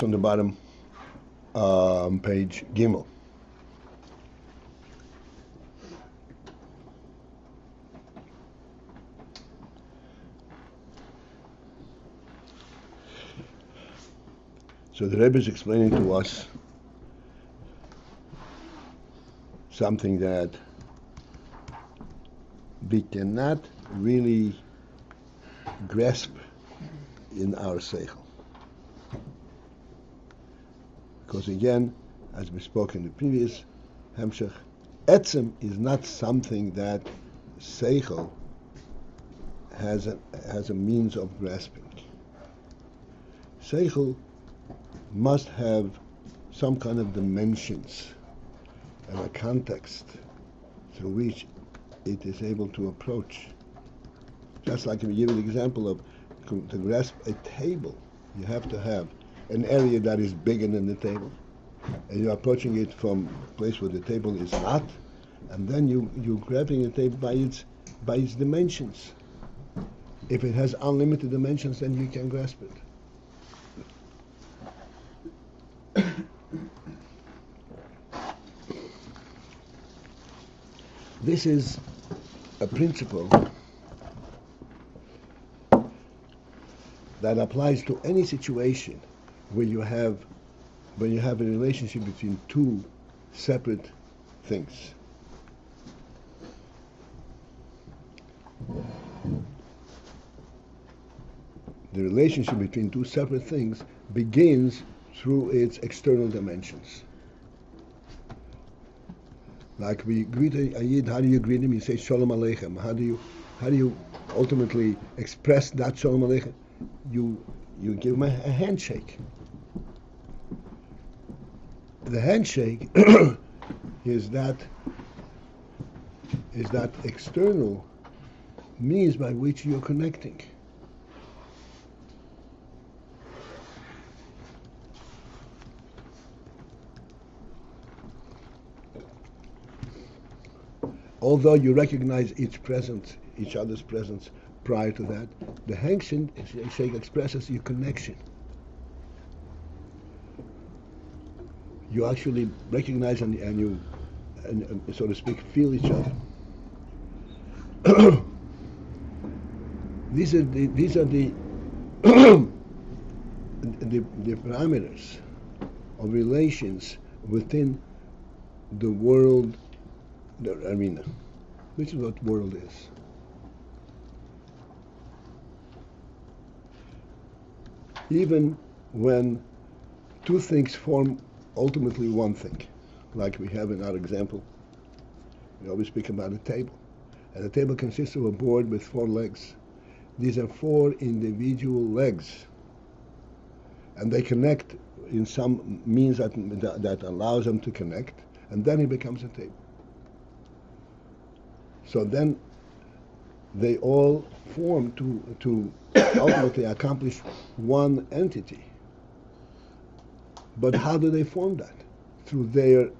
On the bottom, page Gimel. So the Rebbe is explaining to us something that we cannot really grasp in our seichel. Because again, as we spoke in the previous Hemshech, etzem is not something that seichel has a means of grasping. Seichel must have some kind of dimensions and a context through which it is able to approach. Just like if you give an example of to grasp a table, you have to have an area that is bigger than the table, and you're approaching it from a place where the table is not, and then you're grabbing the table by its dimensions. If it has unlimited dimensions, then you can grasp it. This is a principle that applies to any situation where you have a relationship between two separate things. The relationship between two separate things begins through its external dimensions. Like we greet a Yid, how do you greet him? You say Shalom Aleichem. How do you ultimately express that Shalom Aleichem? You give him a handshake. The handshake is that external means by which you're connecting. Although you recognize each other's presence prior to that, the handshake expresses your connection. You actually recognize and you, so to speak, feel each other. These are the the parameters of relations within the world, the arena. This is what world is. Even when two things form ultimately one thing, like we have in our example, we always speak about a table. And the table consists of a board with 4 legs. These are 4 individual legs, and they connect in some means that allows them to connect, and then it becomes a table. So then they all form to ultimately accomplish one entity. But how do they form that? Through their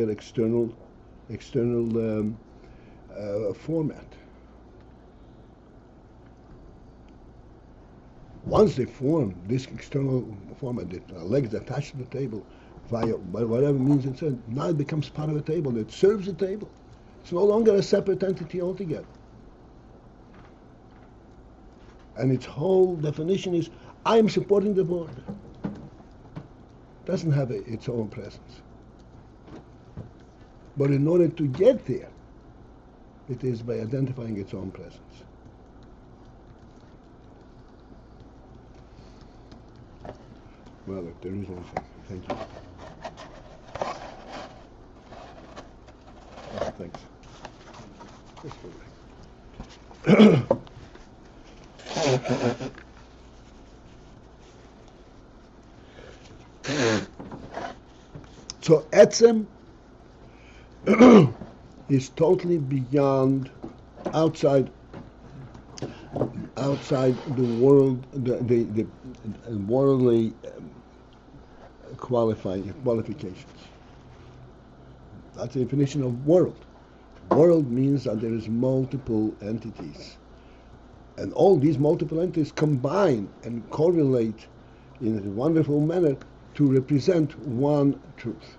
external format. Once they form this external format, the legs attached to the table by whatever means it's in, now it becomes part of the table. It serves the table. It's no longer a separate entity altogether. And its whole definition is, I am supporting the board. It doesn't have its own presence. But in order to get there, it is by identifying its own presence. Well, look, there is anything. Thank you. Oh, thanks. So etzem is totally beyond, outside the world, the worldly qualifications. That's the definition of world. World means that there is multiple entities And all these multiple entities combine and correlate in a wonderful manner to represent one truth.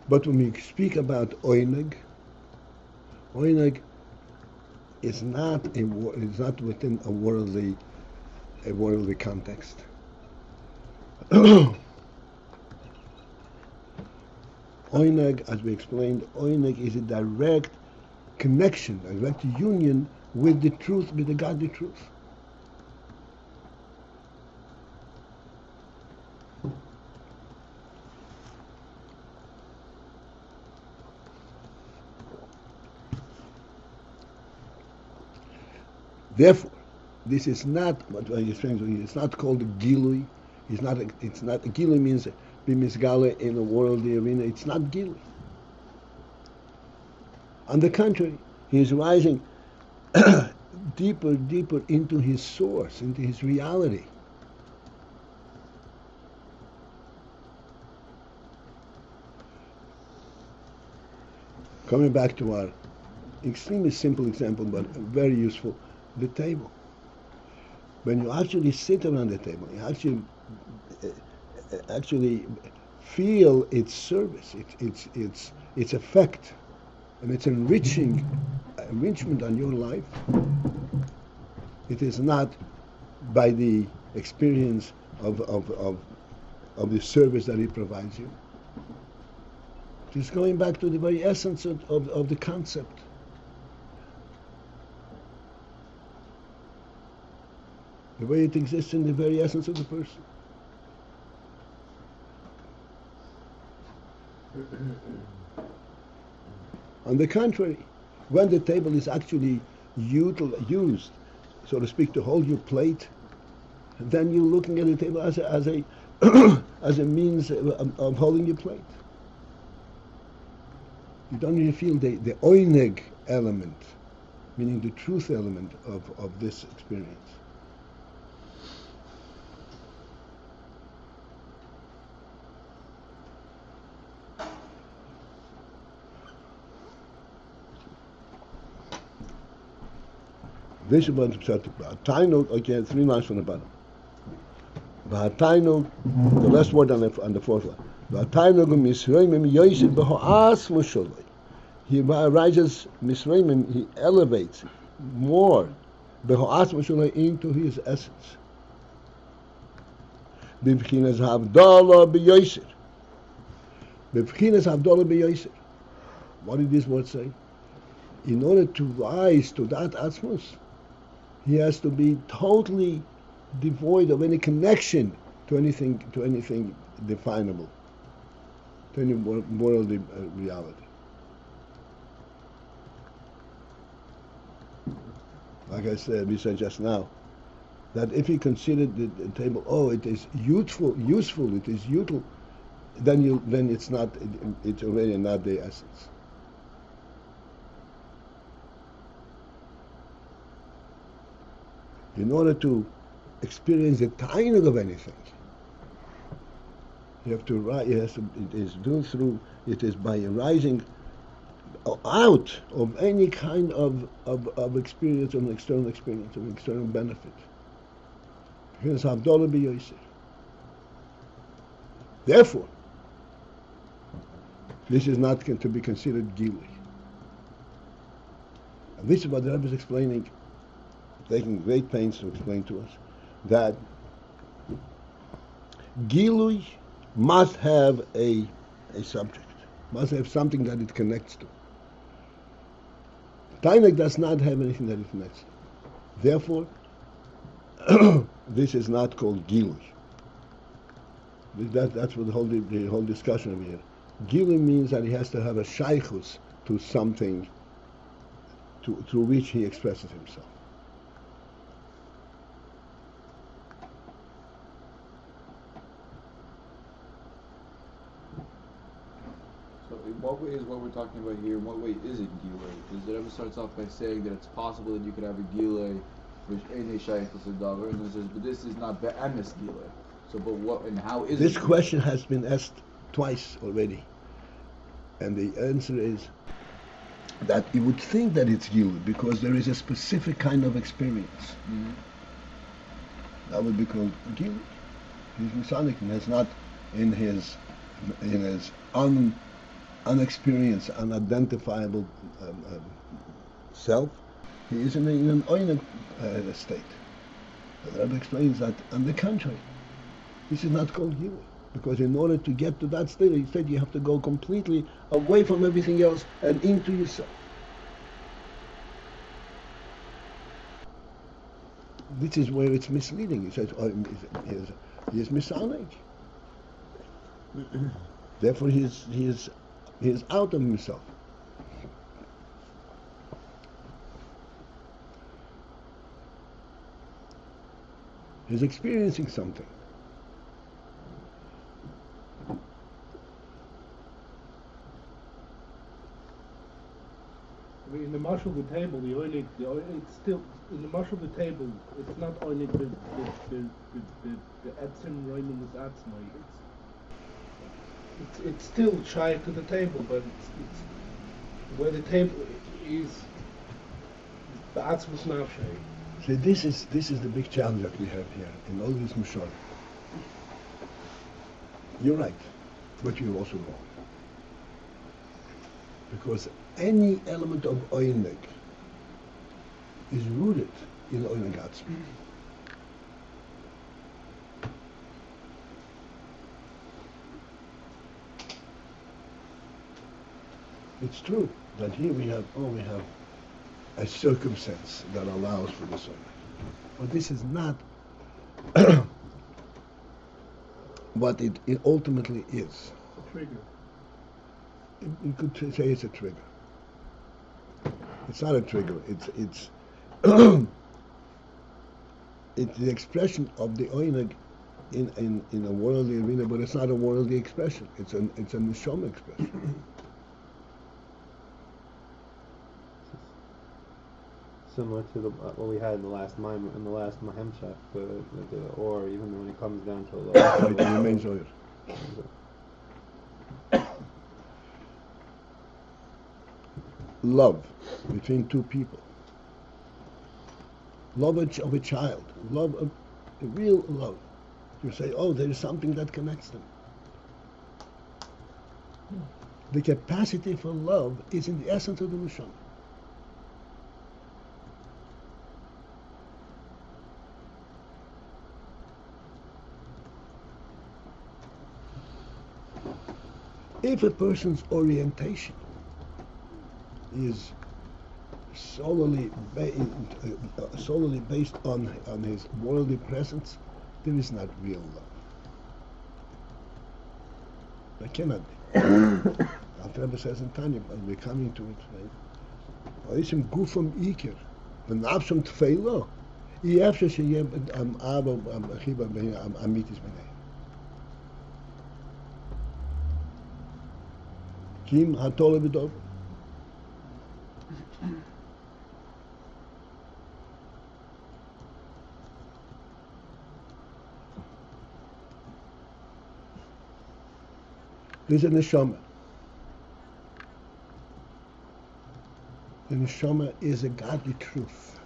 But when we speak about oneg is not within a worldly context. Oneg, as we explained, oneg is a direct connection, a direct union with the truth, with the godly truth. Therefore, this is not what I explained. It's not called a gilui. It's not. Gilui means bimisgale in a worldly arena. It's not gilui. On the contrary, he is rising deeper into his source, into his reality. Coming back to our extremely simple example, but very useful, the table. When you actually sit around the table, you actually feel its service, its effect, and its enrichment on your life. It is not by the experience of the service that it provides you. It's going back to the very essence of the concept. The way it exists in the very essence of the person. On the contrary, when the table is actually used, so to speak, to hold your plate, then you're looking at the table as a as a means of holding your plate. You don't even feel the oneg element, meaning the truth element of this experience. This is what Tainuk, okay, 3 lines from the bottom. Tainuk, the last word on the 4th line. Tainuk Misraimim Yosef B'Ho'as Musholai. He rises Misraimim, he elevates more B'Ho'as Musholai into his essence. B'Bchinas Havdalah B'Yosef. B'Bchinas Havdalah B'Yosef. What did this word say? In order to rise to that Atzmus, he has to be totally devoid of any connection to anything definable, to any worldly reality. Like I said, we said just now, that if he considered the table, it is useful, it is util, then it's not, it's already not the essence. In order to experience the tainug of anything, you have to rise. It is by rising out of any kind of experience, of an external experience, of an external benefit. Therefore, this is not to be considered gilui. And this is what the Rebbe is explaining, taking great pains to explain to us, that gilui must have a subject, must have something that it connects to. Tainuk does not have anything that it connects to. Therefore, this is not called gilui. That's what the whole discussion over here. Gilui means that he has to have a shaychus to something through which he expresses himself. In what way is what we're talking about here, in what way is it gilui? Because the Rebbe starts off by saying that it's possible that you could have a gilui which ain't a shaykhus a davar, and then says, but this is not be'emes gilui. So, but what and how is this it? Question has been asked twice already, and the answer is that he would think that it's gilui because there is a specific kind of experience. Mm-hmm. That would be called gilui. He's Masonic and it's not in his unexperienced, unidentifiable self. He is in an oneg state. The Rebbe explains that on the contrary, this is not called gilui. Because in order to get to that state, he said you have to go completely away from everything else and into yourself. This is where it's misleading. He says, he is Masonic. Therefore, he is out of himself. He's experiencing something. In the marshal of the table, the oneg, it's still in the marshal of the table. It's not oneg the etzem roiminus atzmai. It's still shy to the table, but it's where the table is the atzmus nafshay. See, this is the big challenge that we have here in all these mashal. You're right, but you're also wrong. Because any element of oneg is rooted in oneg atzmi. It's true that here we have a circumstance that allows for this oneg. But this is not what it ultimately is. A trigger. You could say it's a trigger. It's not a trigger. It's it's the expression of the oneg in a worldly arena, but it's not a worldly expression. It's a neshama expression. Similar to what we had in the last Mahemshach, or even when it comes down to It remains oil. Love between two people, love of a child, love of a real love. You say, oh, there is something that connects them. The capacity for love is in the essence of the neshama. If a person's orientation is solely based on his worldly presence, there is not real love. There cannot be. Alter Rebbe says in Tanya, and we're coming to it, right? Oisim gufam iker, v'nafsham tfeilo, yefshe sheyeh aba achiba amitis b'nei. Kim hatole b'dov. There's a neshama. The neshama is a godly truth,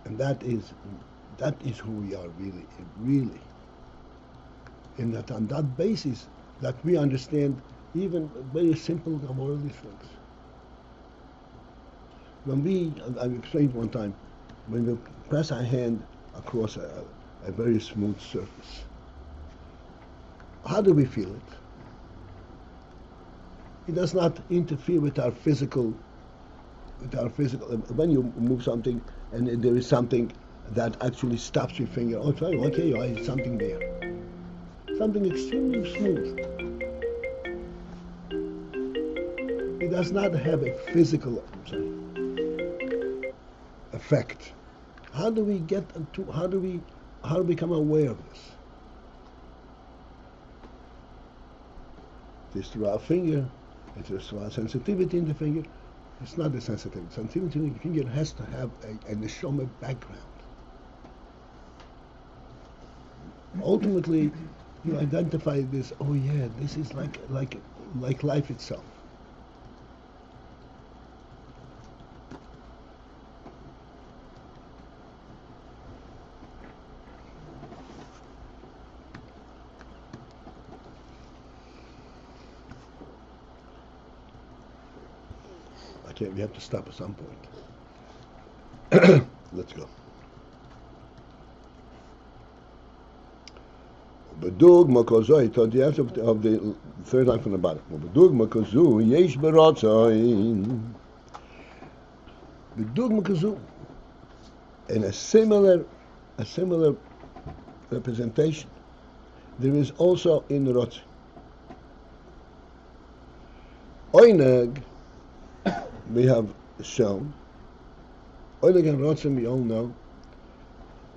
and that is who we are really. And that on that basis, that we understand even very simple worldly things. When I explained one time, when we press our hand across a very smooth surface, how do we feel it? It does not interfere with our physical. When you move something and there is something that actually stops your finger, okay, it's something there. Something extremely smooth. It does not have a physical effect. How do we become aware of this? It's through our finger, it's through our sensitivity in the finger. It's not the sensitivity. Sensitivity in the finger has to have a neshama background. Ultimately, you identify this. Oh yeah, this is like life itself. Okay, we have to stop at some point. Let's go. Bedugma kozoi, to the answer of the third line from the bottom. Bedugma kozu, yesh berotzoin. Bedugma kozu. In a similar representation, there is also in Rotz. Oneg, we have shown. Oneg and Rotzen, we all know,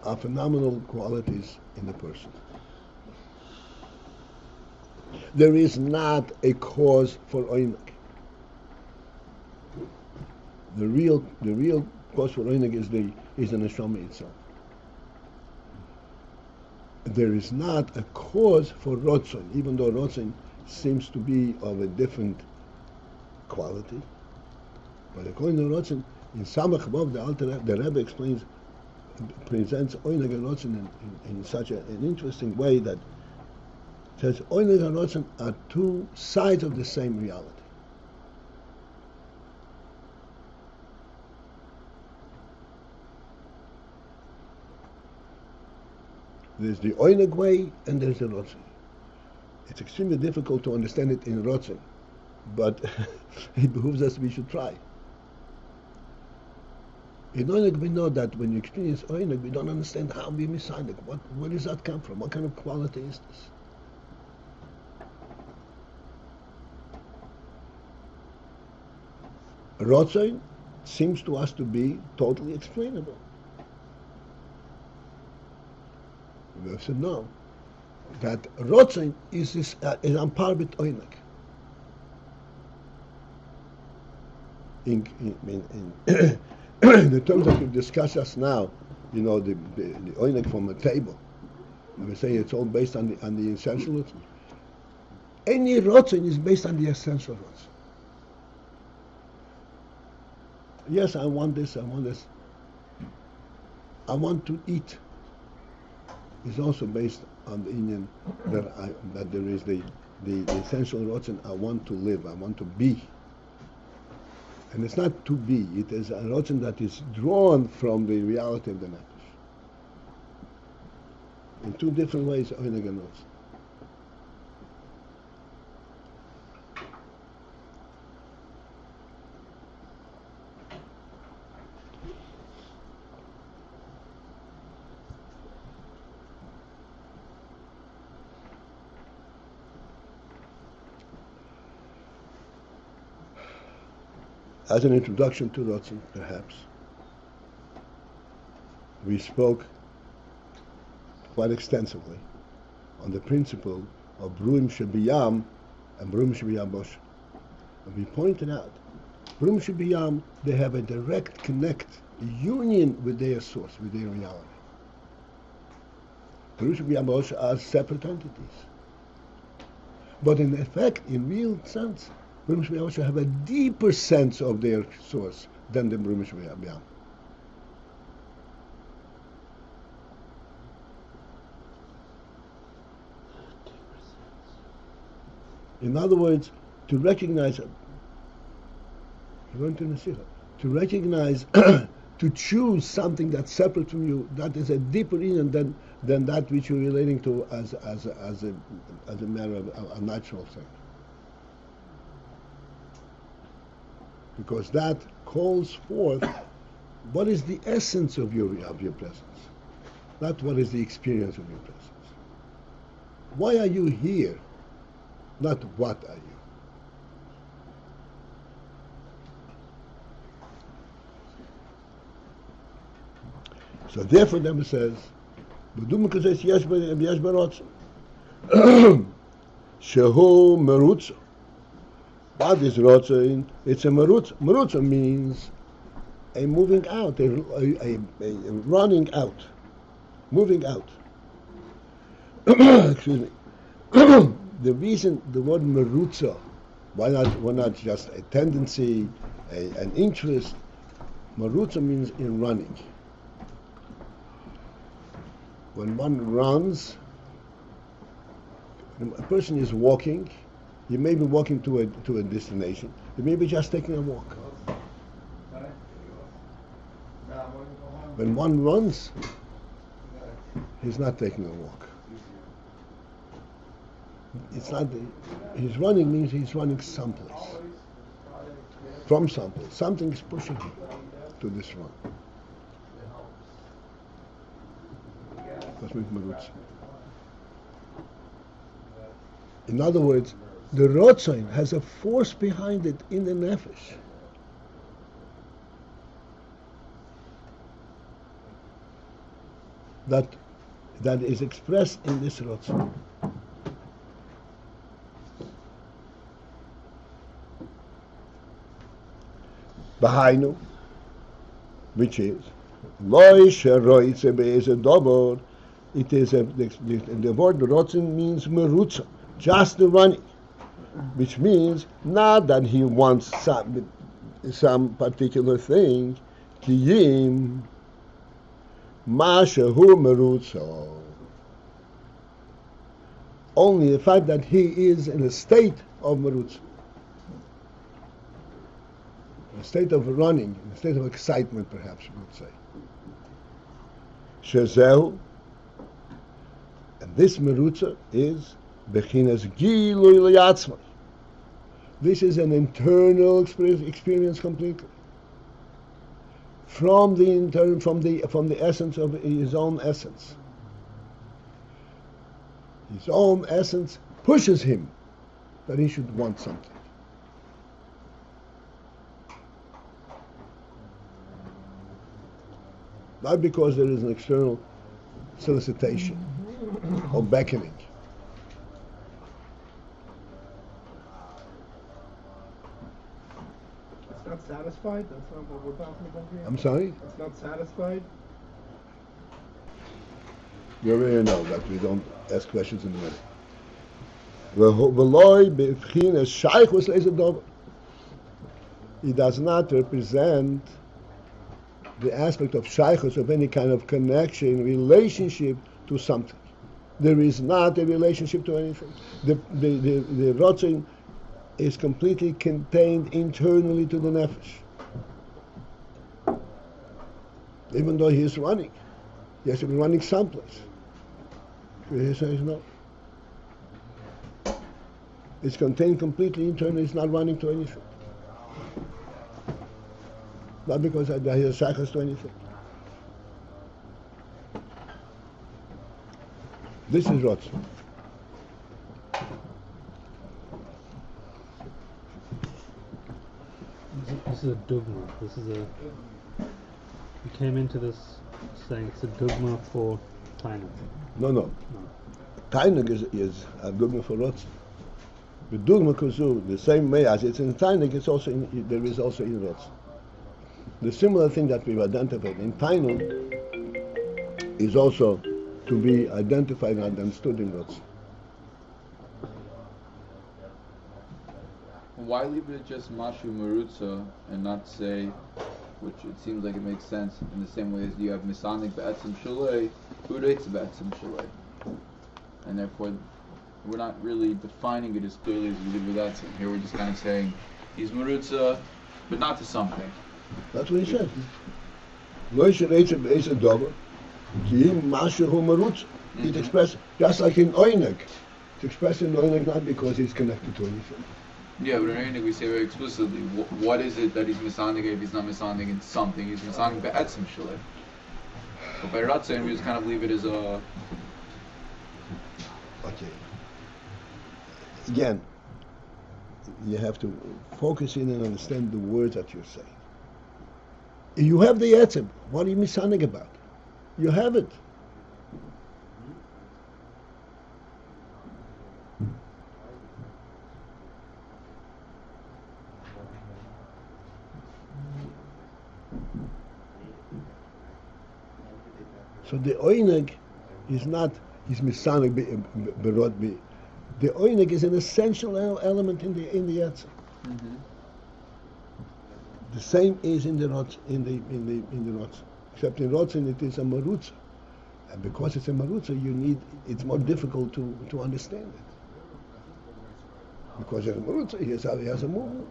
are phenomenal qualities in a person. There is not a cause for oneg. The real cause for oneg is the neshama itself. There is not a cause for rotzon, even though rotzon seems to be of a different quality. But according to rotzon, in Samach Vav, the Rebbe presents oneg and rotzon in such an interesting way that says oneg and rotzon are two sides of the same reality. There's the oneg way and there's the rotzon. It's extremely difficult to understand it in rotzon, but it behooves us we should try. In oneg we know that when you experience oneg, we don't understand how we miside it. Where does that come from? What kind of quality is this? Rotzon seems to us to be totally explainable. We have to know that rotzon is on par with oneg. In the terms that we discuss just now, the oneg from a table, and we say it's all based on the essential rotzon. Any rotzon is based on the essential rotzon. Yes, I want this, I want this. I want to eat. Is also based on the Indian that there is the essential rotzon. I want to live. I want to be. And it's not to be. It is a rotzon that is drawn from the reality of the nefesh. In two different ways, oneg and rotzon. As an introduction to rotzon, perhaps, we spoke quite extensively on the principle of Bruim Shebiyam and Bruim Shebiyam Bosh. And we pointed out, Bruim Shebiyam, they have a direct connect, a union with their source, with their reality. Bruim Shebiyam Bosh are separate entities. But in effect, in real sense, Bruim Shebiyam Bosh have a deeper sense of their source than the Bruim Shebiyam. In other words, to recognize, to choose something that's separate from you, that is a deeper union than that which you're relating to as a matter of a natural thing. Because that calls forth what is the essence of your presence, not what is the experience of your presence. Why are you here? Not what are you? So therefore, the Rebbe says, Shehu merutza. What is rotzin? It's a merutza. Merutza means a moving out, a running out, moving out. Excuse me. The reason the word merutza, why not just a tendency, an interest? Merutza means in running. When one runs, a person is walking. You may be walking to a destination. You may be just taking a walk. When one runs, he's not taking a walk. It's not. He's running means he's running someplace. From someplace. Something is pushing him to this run. In other words, the Rotzain has a force behind it in the nefesh. That is expressed in this Rotzain. Bahainu, which is Loi sheroitze be'eze dobor. It is the word Rotzen means merutza, just the running, which means not that he wants some particular thing. Kiyim masha hu merutza. Only the fact that he is in a state of merutza, a state of running, a state of excitement, perhaps we would say. Shezehu, and this merutza is bechinas gilui liyatzmai. This is an internal experience completely. From the essence of his own essence. His own essence pushes him that he should want something. Not because there is an external solicitation or beckoning. It's not satisfied? That's not what we're talking about here? I'm sorry? It's not satisfied? You already know that we don't ask questions in the middle. He does not represent the aspect of shaykhus, of any kind of connection, relationship to something. There is not a relationship to anything. The rotzin is completely contained internally to the nefesh. Even though he is running, he has to be running someplace. He says no. It's contained completely internally. It's not running to anything. Not because he has shaykhus to anything. This is rotzin. This is a dogma. This is a. You came into this saying it's a dogma for tainug. No. Tainug is a dogma for rotzin. The dogma kuzu, the same way as it's in tainug, it's also there is also in rotzin. The similar thing that we've identified in tainug is also to be identified and understood in rotzin. Why leave it just mashu merutza and not say, which it seems like it makes sense, in the same way as you have misanik be'etzem shalei, ureitz be'etzem shalei, and therefore we're not really defining it as clearly as we did with etzem. Here we're just kind of saying he's merutza, but not to something. That's what he said. It expresses, just like in oneg. It's expressed in oneg not because he's connected to anything. Yeah, but in Ayin we say very explicitly, what is it that he's misanig if he's not misanig in something? He's misanig be'etzem shalei. But by Ratzin, we just kind of leave it as a... Okay. Again, you have to focus in and understand the words that you're saying. You have the etzem. What are you misanig about? You have it. So the oneg is not his misanig berot be. The oneg is an essential element in the etzem. Mm-hmm. The same is in the rotz in the rotz. Except in rotzin it is a marutza, and because it's a marutza, it's more difficult to understand it. Because in a marutza he has a movement.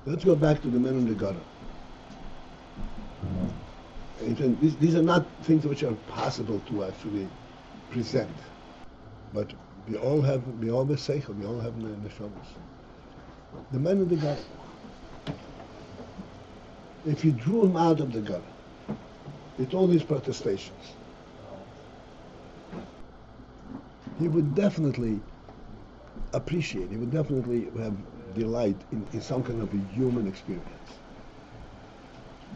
Let's go back to the men in the gutter. And these are not things which are possible to actually present, but we all have seichel, we all have neshamas. The men in the gutter. If you drew him out of the gutter, with all these protestations, he would definitely appreciate, he would definitely have delight in some kind of a human experience.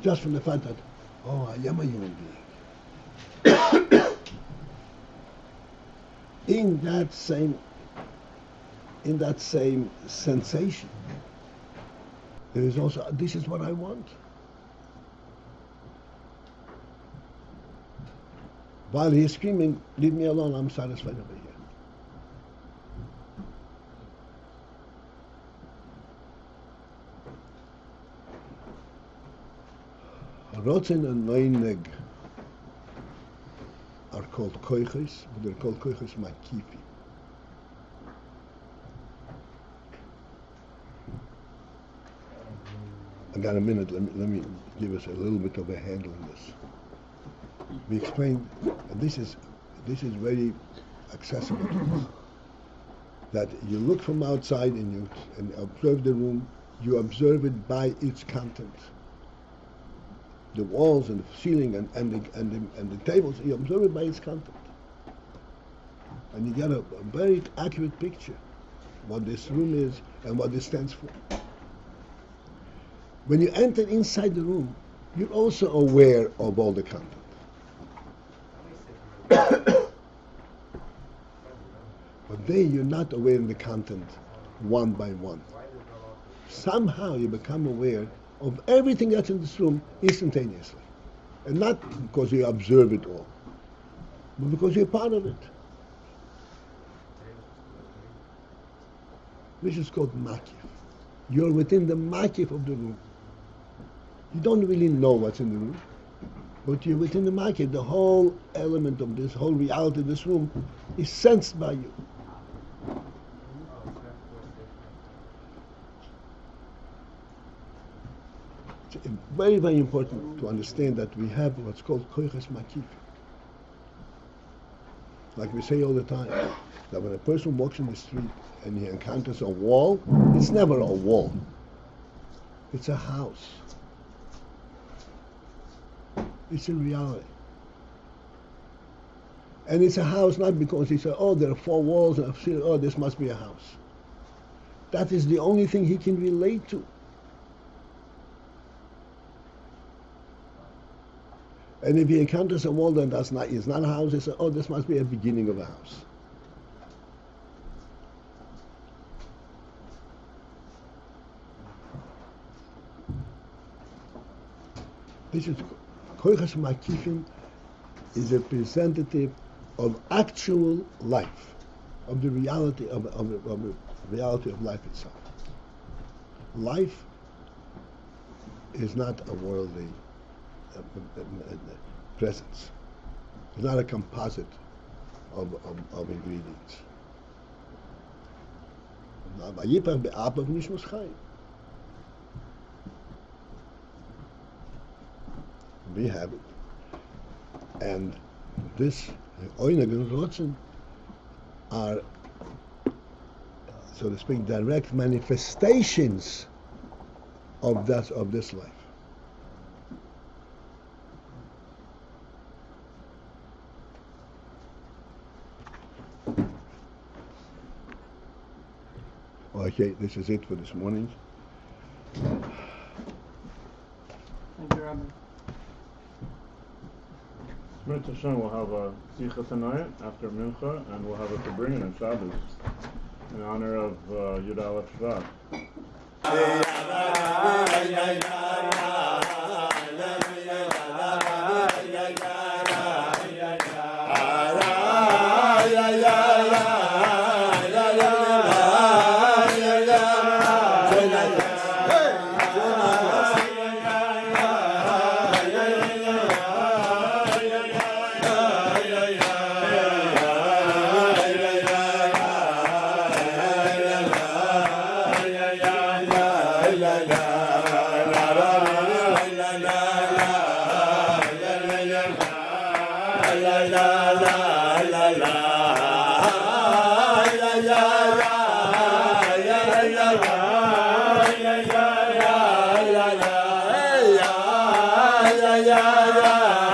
Just from the fact that, oh, I am a human being. In that same sensation, there is also, this is what I want. While he is screaming, leave me alone, I'm satisfied over here. Rotzen and oneg are called koiches, but they're called koiches makifi. I got a minute, let me give us a little bit of a handle on this. We explained, and this is very accessible to us, that you look from outside and observe the room, you observe it by its content. The walls and the ceiling and the tables, you observe it by its content. And you get a very accurate picture what this room is and what it stands for. When you enter inside the room, you're also aware of all the content. But there you're not aware of the content one by one. Somehow you become aware of everything that's in this room instantaneously. And not because you observe it all, but because you're part of it. This is called makif. You're within the makif of the room. You don't really know what's in the room, but you're within the makif. The whole element of this, whole reality of this room is sensed by you. It's very, very important to understand that we have what's called koiches makif. Like we say all the time, that when a person walks in the street and he encounters a wall, it's never a wall. It's a house. It's a reality. And it's a house not because he said, oh, there are 4 walls, and I've seen, oh, this must be a house. That is the only thing he can relate to. And if he encounters a wall that is not a house, he says, oh, this must be a beginning of a house. This is koiches makifim is a representative of actual life, of the reality of the reality of life itself. Life is not a worldly presence. It's not a composite of ingredients. We have it. And this oneg and rotzen are, so to speak, direct manifestations of this life. Okay, this is it for this morning. Thank you, Rebbe. Smith Hashem will have a Zichas Hanayat after Mincha, and we'll have a Fabringan on Shabbos in honor of Yud Aleph Shvat. la yeah, yeah.